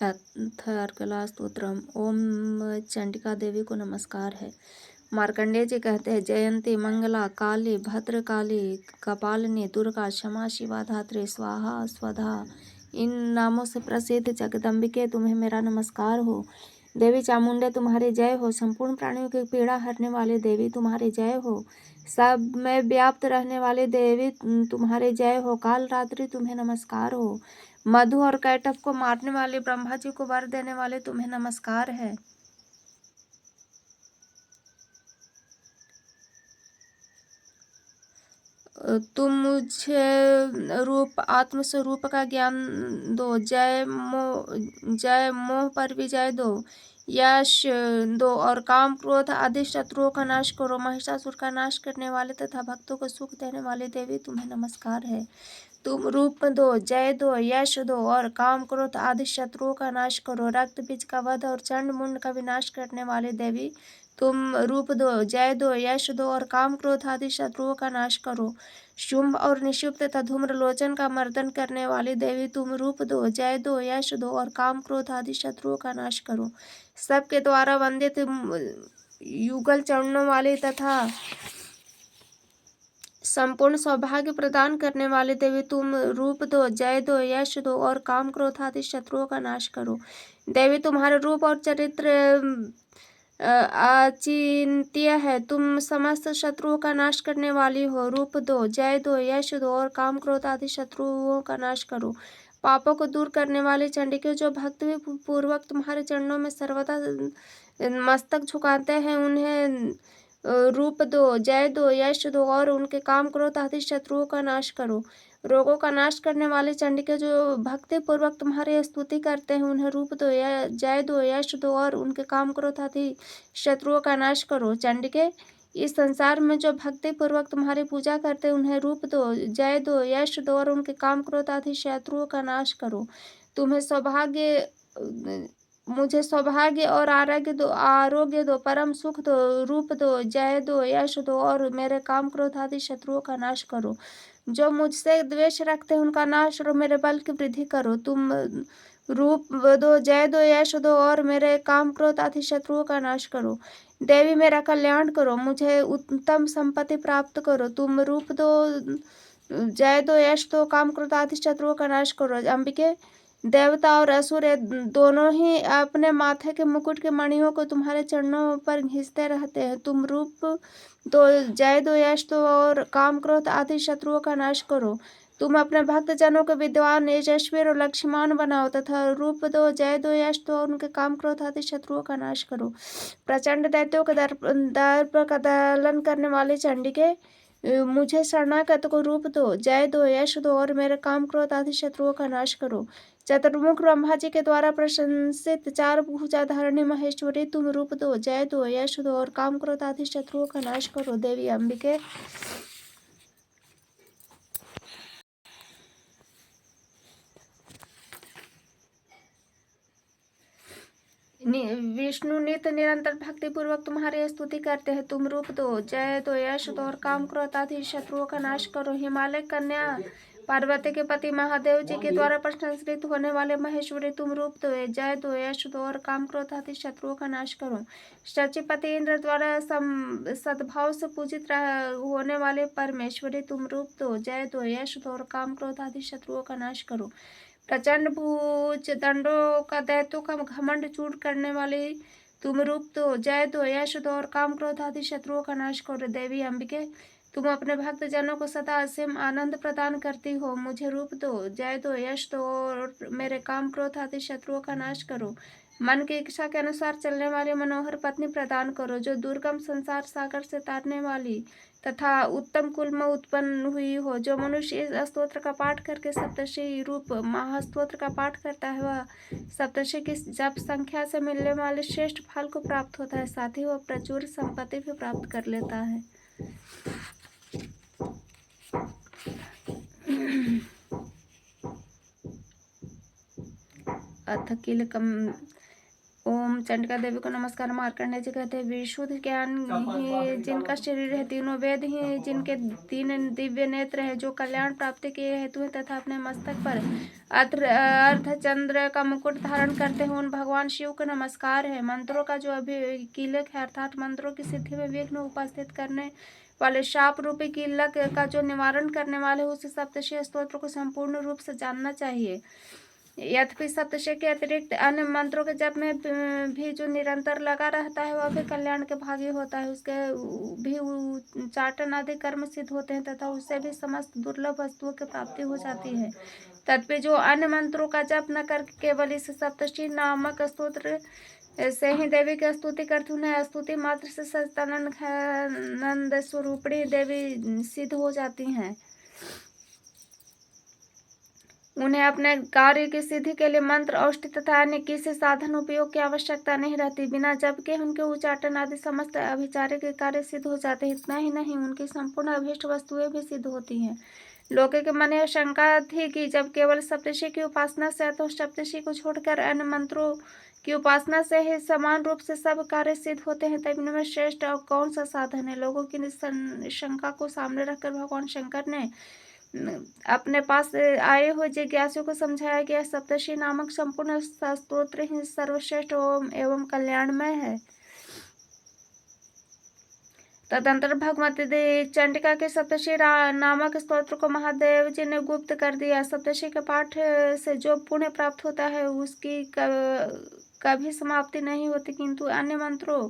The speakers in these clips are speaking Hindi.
अथर्कला स्तोत्रम। ओम चंडिका देवी को नमस्कार है। मार्कंडेय जी कहते हैं, जयंती मंगला काली भद्रकाली कपालिनी दुर्गा क्षमा शिवा धात्री स्वाहा स्वधा, इन नामों से प्रसिद्ध जगदम्बिके तुम्हें मेरा नमस्कार हो। देवी चामुंडे तुम्हारी जय हो। संपूर्ण प्राणियों की पीड़ा हरने वाली देवी तुम्हारी जय हो। सब में व्याप्त रहने वाली देवी तुम्हारी जय हो। काल रात्रि तुम्हें नमस्कार हो। मधु और कैटभ को मारने वाले ब्रह्मा जी को वर देने वाले तुम्हें नमस्कार है। तुम मुझे रूप आत्म स्वरूप का ज्ञान दो। जय मोह पर विजय दो। यश दो और काम क्रोध आदि शत्रुओं का नाश करो। महिषासुर का नाश करने वाले तथा भक्तों को सुख देने वाली देवी तुम्हें नमस्कार है। तुम रूप दो, जय दो, यश दो और काम क्रोध आदि शत्रुओं का नाश करो। रक्त बीज का वध और चंड मुंड का विनाश करने वाले देवी तुम रूप दो, जय दो, यश दो और काम क्रोध आदि शत्रुओं का नाश करो। शुंभ और निशुंभ तथा धूम्रलोचन का मर्दन करने वाली देवी तुम रूप दो, जय दो, यश दो और काम क्रोध आदि शत्रुओं का नाश करो। सबके द्वारा वंदित युगल चरणों वाली तथा संपूर्ण सौभाग्य प्रदान करने वाली देवी तुम रूप दो, जय दो, यश दो और काम क्रोध आदि शत्रुओं का नाश करो। देवी तुम्हारे रूप और चरित्र अचिंत्य है। तुम समस्त शत्रुओं का नाश करने वाली हो। रूप दो, जय दो, यश दो और काम क्रोध आदि शत्रुओं का नाश करो। पापों को दूर करने वाले चंडिके जो भक्ति पूर्वक तुम्हारे चरणों में सर्वदा मस्तक झुकाते हैं, उन्हें रूप दो, जय दो, यश दो और उनके काम क्रोध आदि शत्रुओं का नाश करो। रोगों का नाश करने वाले चंडिके जो भक्ति पूर्वक तुम्हारी स्तुति करते हैं, उन्हें रूप दो, जय दो, यश दो और उनके काम क्रोध आदि शत्रुओं का नाश करो। चंडिके इस संसार में जो भक्ति पूर्वक तुम्हारी पूजा करते हैं, उन्हें रूप दो, जय दो, यश दो और उनके काम क्रोध आदि शत्रुओं का नाश करो। मुझे सौभाग्य और आरोग्य दो, परम सुख दो। रूप दो, जय दो, यश दो और मेरे काम क्रोध आदि शत्रुओं का नाश करो। जो मुझसे द्वेष रखते हैं, उनका नाश करो। मेरे बल की वृद्धि करो। तुम रूप दो, जय दो, यश दो और मेरे काम क्रोध आदि शत्रुओं का नाश करो। देवी मेरा कल्याण करो। मुझे उत्तम संपत्ति प्राप्त करो। तुम रूप दो, जय दो, यश दो, काम क्रोध आदि शत्रुओं का नाश करो। अंबिके, देवता और असुर दोनों ही अपने माथे के मुकुट के मणियों को तुम्हारे चरणों पर घिसते रहते हैं। तुम रूप दो, जय दो, यश दो और काम क्रोध आदि शत्रुओं का नाश करो। तुम अपने भक्त जनों को विद्वान, यशस्वी और लक्ष्यमान बनाओ तथा रूप दो, जय दो, यश दो और उनके काम क्रोध आदि शत्रुओं का नाश करो। प्रचंड दैत्यों के दर्प का दलन करने वाले चंडिके, मुझे शरणागत को रूप दो, जय दो, यश दो और मेरे काम क्रोध आदि शत्रुओं का नाश करो। चतुर्मुख ब्रह्मा जी के द्वारा प्रशंसित चार भुजाधारिणी महेश्वरी तुम रूप दो, जय दो, यश दो और काम क्रोध आदि शत्रुओं का नाश करो। देवी अंबिके, विष्णु नित्य निरंतर भक्ति पूर्वक तुम्हारी स्तुति करते हैं। तुम रूप दो, जय दो, यश दो और काम क्रोध आदि शत्रुओं का नाश करो। हिमालय कन्या पार्वती के पति महादेव जी के द्वारा प्रशंसित होने वाले महेश्वरी तुम रूप दो, जय दो, यश दो और काम क्रोध आदि शत्रुओं का नाश करो। शचीपति इंद्र द्वारा सद्भाव से पूजित होने वाले परमेश्वरी तुम रूप दो, जय दो, यश दो और काम क्रोध आदि शत्रुओं का नाश करो। प्रचंड भुज दंडों का दैत्यों का घमंड चूर करने वाले तुम रूप दो, जय दो, यश दो और काम क्रोध आदि शत्रुओं का नाश करो। देवी अंबिके, तुम अपने भक्त जनों को सदा असीम आनंद प्रदान करती हो। मुझे रूप दो, जय दो, यश दो और मेरे काम क्रोध आदि शत्रुओं का नाश करो। मन की इच्छा के अनुसार चलने वाली मनोहर पत्नी प्रदान करो, जो दुर्गम संसार सागर से तारने वाली तथा उत्तम कुल में उत्पन्न हुई हो। जो मनुष्य इस स्तोत्र का पाठ करके सप्तर्षि रूप महास्तोत्र का पाठ करता है, वह सप्तर्षि की जप संख्या से मिलने वाले श्रेष्ठ फल को प्राप्त होता है। साथ ही वह प्रचुर संपत्ति भी प्राप्त कर लेता है। अथ किल कम ओम चंडिका देवी को नमस्कार। मार्कंडेय जी कहते हैं विशुद्ध ज्ञान ही जिनका शरीर है, तीनों वेद ही जिनके 3 दिव्य नेत्र है, जो कल्याण प्राप्ति के हेतु है तथा अपने मस्तक पर अर्धचंद्र का मुकुट धारण करते हैं, उन भगवान शिव को नमस्कार है। मंत्रों का जो कीलक है, अर्थात मंत्रों की सिद्धि में विघ्न उपस्थित करने वाले शाप रूपी कीलक का जो निवारण करने वाले उस सप्तशी स्तोत्र को संपूर्ण रूप से जानना चाहिए। यद्यपि सप्तशी के अतिरिक्त अन्य मंत्रों के जप में भी जो निरंतर लगा रहता है वह भी कल्याण के भागी होता है। उसके भी उच्चाटन आदि कर्म सिद्ध होते हैं तथा उससे भी समस्त दुर्लभ वस्तुओं की प्राप्ति हो जाती है। तथापि जो अन्य मंत्रों का जप न करके केवल इस सप्तशी नामक स्तोत्र से ही देवी की स्तुति करते उन्हें स्तुति मात्र से सच्चिदानंद स्वरूपिणी देवी सिद्ध हो जाती हैं। उन्हें अपने कार्य की सिद्धि के लिए मंत्र, औषधि तथा अन्य किसी साधन उपयोग की आवश्यकता नहीं रहती। बिना जप के उनके उच्चाटन आदि समस्त अभिचारिक कार्य सिद्ध हो जाते हैं। इतना ही नहीं, उनकी संपूर्ण अभीष्ट वस्तुएं भी सिद्ध होती हैं। लोगों के मन में शंका थी कि जब केवल सप्तशी की उपासना से अथवा सप्तशी को छोड़कर अन्य मंत्रों की उपासना से ही समान रूप से सब कार्य सिद्ध होते हैं, तब इनमें श्रेष्ठ और कौन सा साधन है। लोगों की शंका को सामने रखकर भगवान शंकर ने अपने पास आए हुए जिज्ञासु को समझाया कि सप्तशी नामक संपूर्ण स्तोत्र ही सर्वश्रेष्ठ एवं कल्याणमय है। तदंतर भगवती चंडिका के सप्तशी नामक स्तोत्र को महादेव जी ने गुप्त कर दिया। सप्तशी के पाठ से जो पुण्य प्राप्त होता है उसकी कभी समाप्ति नहीं होती, किंतु अन्य मंत्रों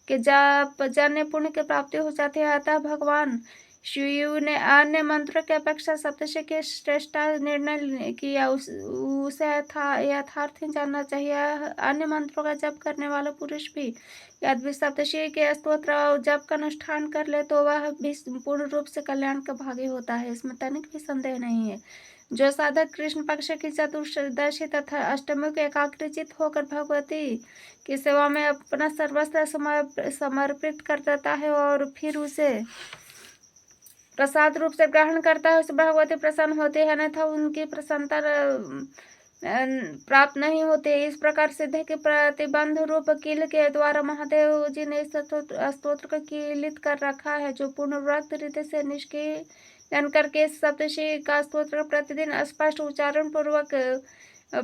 के जाप जन्य पुण्य की प्राप्ति हो जाती है। अतः भगवान शिव ने अन्य मंत्रों की अपेक्षा सप्तशी के श्रेष्ठ निर्णय किया। उसे यथार्थ ही जानना चाहिए। अन्य मंत्रों का जप करने वाला पुरुष भी यदि सप्तशी के स्तोत्र और जप का अनुष्ठान कर ले तो वह भी पूर्ण रूप से कल्याण का भागी होता है, इसमें तनिक भी संदेह नहीं है। जो साधक कृष्ण पक्ष की चतुर्दशी तथा अष्टमी को एकाग्रचित होकर भगवती की सेवा में अपना सर्वस्व समर्पित कर देता है और फिर उसे प्रसाद रूप से ग्रहण करता है, उसे भगवती प्रसन्न होती है, अन्यथा उनकी प्रसन्नता प्राप्त नहीं होती। इस प्रकार सिद्धि के प्रतिबंध रूप कील के द्वारा महादेव जी ने इस स्तोत्र को कीलित कर रखा है, जो पूर्णव्रत रीति से निष्कीलन करके इस सप्तशी का स्तोत्र प्रतिदिन स्पष्ट उच्चारण पूर्वक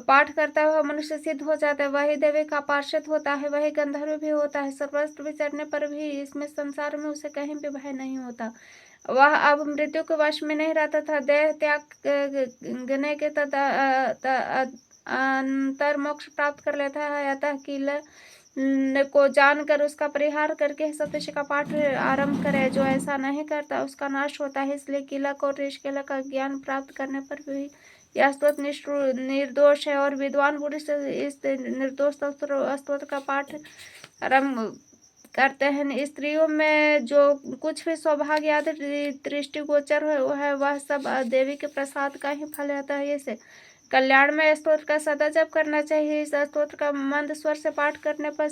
पाठ करता हुआ मनुष्य सिद्ध हो जाता है। वही देवी का पार्षद होता है, वही गंधर्व भी होता है। सर्वस्त्र विचरने पर भी इसमें संसार में उसे कहीं भी भय नहीं होता। वह अब मृत्यु के वश में नहीं रहता था। देह त्याग गने के अंतर मोक्ष प्राप्त कर लेता है। अतः कील को जानकर उसका परिहार करके सप्तशी का पाठ आरंभ करे। जो ऐसा नहीं करता उसका नाश होता है। इसलिए कीलक और ऋषकीलक का ज्ञान प्राप्त करने पर भी यह स्तोत्र निर्दोष है और विद्वान पुरुष इस निर्दोष स्तोत्र का पाठ आरंभ करते हैं। स्त्रियों में जो कुछ भी सौभाग्य आदि दृष्टिगोचर है वह सब देवी के प्रसाद का ही फल रहता है। इसे कल्याण में स्तोत्र का सदा जप करना चाहिए। इस स्तोत्र का मंद स्वर से पाठ करने पर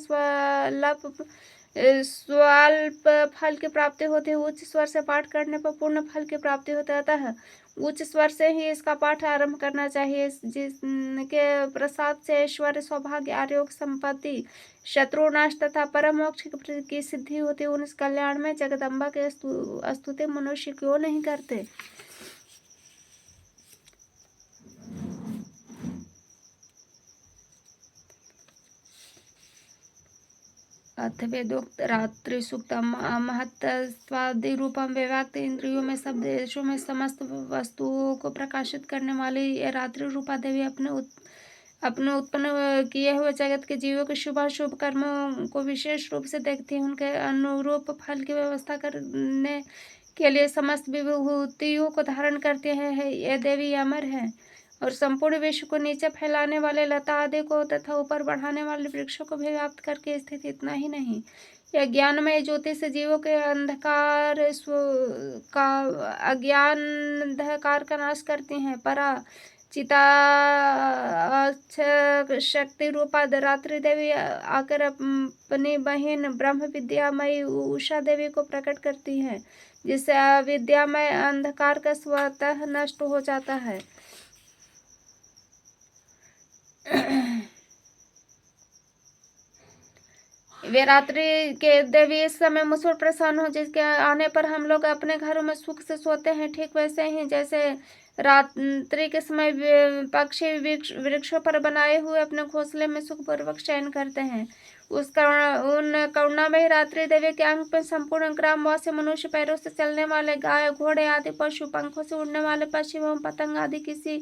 स्वल्प फल की प्राप्ति होती है, उच्च स्वर से पाठ करने पर पूर्ण फल की प्राप्ति होती है। अतः उच्च स्वर से ही इसका पाठ आरंभ करना चाहिए, जिसके प्रसाद से ऐश्वर्य, सौभाग्य, आरोग्य, संपत्ति, शत्रुनाश तथा परम मोक्ष की सिद्धि होती है। उन कल्याण में जगदम्बा के स्तुति मनुष्य क्यों नहीं करते। अथ वेदोक्त रात्रि सूक्त महत्वादि रूपम व्यक्त इंद्रियों में सब देशों में समस्त वस्तुओं को प्रकाशित करने वाली ये रात्रि रूपा देवी अपने उत्पन्न किए हुए जगत के जीवों के शुभ अशुभ कर्मों को विशेष रूप से देखती है। उनके अनुरूप फल की व्यवस्था करने के लिए समस्त विभूतियों को धारण करते हैं। ये देवी अमर है और संपूर्ण विश्व को नीचे फैलाने वाले लता आदि को तथा ऊपर बढ़ाने वाले वृक्षों को भी व्याप्त करके स्थित। इतना ही नहीं, यह ज्ञानमय ज्योति से जीवों के अंधकार का अज्ञान अंधकार का नाश करती हैं। परा चिता शक्ति रूपा रात्रि देवी आकर अपनी बहन ब्रह्म विद्यामयी उषा देवी को प्रकट करती है, जिससे अविद्यामय अंधकार का स्वतः नष्ट हो जाता है। वे रात्रि के देवी इस समय मुझ पर प्रसन्न हो, जिसके आने पर हम लोग अपने घरों में सुख से सोते हैं। ठीक वैसे ही जैसे रात्रि के समय पक्षी वृक्षों पर बनाए हुए अपने घोंसले में सुखपूर्वक शयन करते हैं, उन करुणामयी रात्रि देवी के अंग पर संपूर्ण ग्रामवासी मनुष्य, पैरों से चलने वाले गाय घोड़े आदि पशु, पंखों से उड़ने वाले पक्षी एवं पतंग आदि, किसी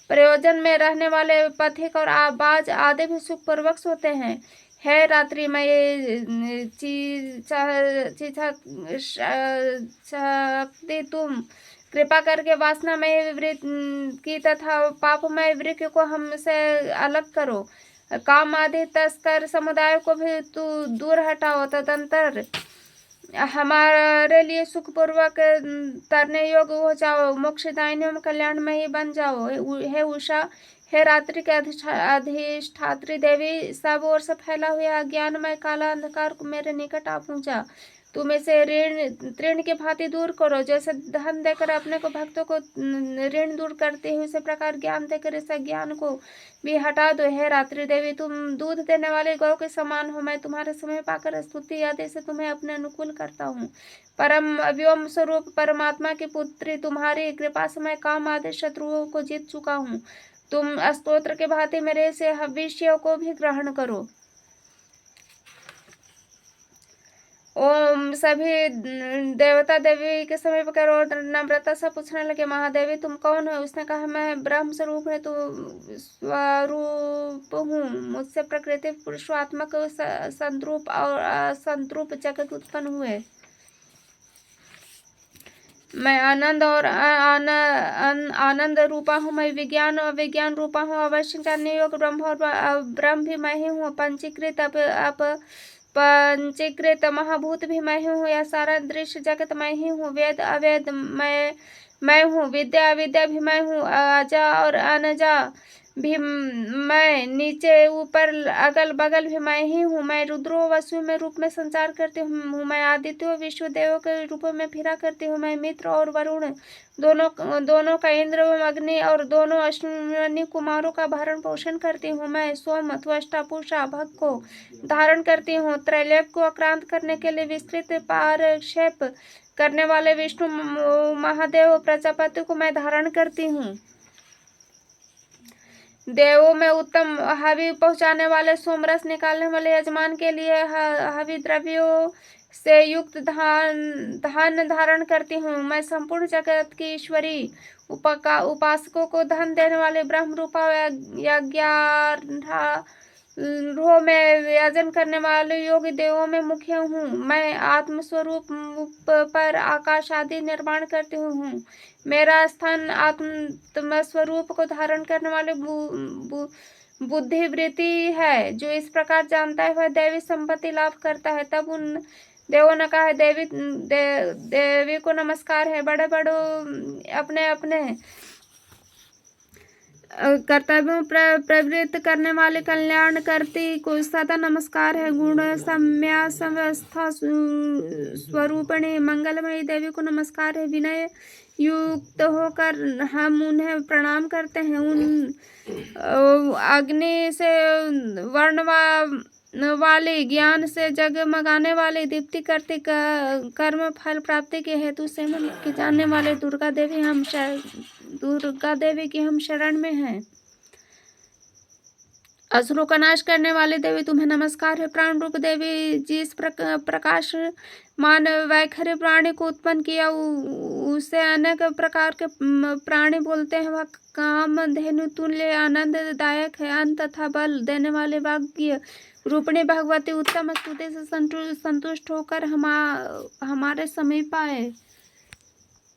प्रयोजन में रहने वाले पथिक और बाज आदि भी सुखपूर्वक सोते हैं। है रात्रि में ये शक्ति, तुम कृपा करके वासनामय वृत्त की तथा पापमय वृक्ष को हमसे अलग करो। काम आदि तस्कर समुदाय को भी तू दूर हटाओ। तदंतर हमारे लिए सुखपूर्वक तरने योग्य हो जाओ, मोक्षदायिनी एवं कल्याणमयी बन जाओ। हे उषा, हे रात्रि के अधिष्ठात्री देवी, सब ओर से फैला हुआ अज्ञानमय काला अंधकार को मेरे निकट आ पहुंचा। तुम इसे ऋण की भांति दूर करो। जैसे धन देकर अपने को भक्तों को ऋण दूर करते हो, उसी प्रकार ज्ञान देकर इस अज्ञान को भी हटा दो। हे रात्रि देवी, तुम दूध देने वाले गौ के समान हो। मैं तुम्हारे समय पाकर स्तुति आदि से तुम्हें अपने अनुकूल करता हूँ। परम व्योम स्वरूप परमात्मा की पुत्री, तुम्हारी कृपा से मैं काम आदि शत्रुओं को जीत चुका हूँ। तुम स्तोत्र के भांति मेरे से विषयों को भी ग्रहण करो। ओम सभी देवता देवी के समीप कर और नम्रता से पूछने लगे, महादेवी तुम कौन हो? उसने कहा, मैं ब्रह्म स्वरूप है, तो स्वरूप हूँ। मुझसे प्रकृति पुरुषात्मक संद्रूप और असंद्रूप जगत उत्पन्न हुए। मैं आनंद और आनंद रूपा हूँ। मैं विज्ञान और विज्ञान रूपा हूँ। अवश्य जानने योग्य ब्रह्म और ब्रह्म भी मैं ही हूँ। पंचीकृत पंचीकृत महाभूत भी मैं ही हूँ। यह सारा दृश्य जगत मैं ही हूँ। वेद अवेद मैं हूँ। विद्या अविद्या भी मैं हूँ। अजा और अनजा भी मैं, नीचे ऊपर अगल बगल भी मैं ही हूँ। मैं रुद्रो वसु में रूप में संचार करती हूँ। मैं आदित्यों विश्व देवों के रूप में फिरा करती हूँ। मैं मित्र और वरुण दोनों का, इंद्र एवं अग्नि और दोनों अश्विनी कुमारों का भरण पोषण करती हूँ। मैं सोम त्वष्टा पूषा भग को धारण करती हूँ। त्रैलोक्य को आक्रांत करने के लिए विस्तृत पारक्षेप करने वाले विष्णु महादेव प्रजापति को मैं धारण करती हूँ। देवों में उत्तम हवि पहुंचाने वाले, सोमरस निकालने वाले यजमान के लिए हवि द्रव्यों से युक्त धन धारण करती हूँ। मैं संपूर्ण जगत की ईश्वरी, उपासकों को धन देने वाले ब्रह्म रूपा यज्ञारोह में यजन करने वाले योगी देवों में मुख्य हूँ। मैं आत्मस्वरूप पर आकाश आदि निर्माण करती हूँ। मेरा स्थान आत्मस्वरूप को धारण करने वाले बुद्धिवृत्ति है। जो इस प्रकार जानता है वह दैवी संपत्ति लाभ करता है। तब उन देवों ने कहा, देवी को नमस्कार है। बड़े बड़ों अपने अपने कर्तव्यों प्रवृत्त करने वाले कल्याण करती को सदा नमस्कार है। गुण सम्या समवस्था स्वरूपिणी मंगलमयी देवी को नमस्कार है। विनय युक्त होकर हम उन्हें प्रणाम करते हैं। उन अग्नि से वर्ण वाली, ज्ञान से जगमगाने वाली, दीप्ति करती, कर्म फल प्राप्ति के हेतु से की जानने वाले दुर्गा देवी की हम शरण में हैं। असुरों का नाश करने वाली देवी तुम्हें नमस्कार है। प्राण रूप देवी, जिस प्रकाश मान वैखरी प्राणी को उत्पन्न किया, उसे अनेक प्रकार के प्राणी बोलते हैं। वह काम धेनु तुल्य आनंददायक है। अन्न तथा बल देने वाले भाग्य रूपिणी भगवती उत्तम स्तुति से संतुष्ट होकर हमारे समीप आए।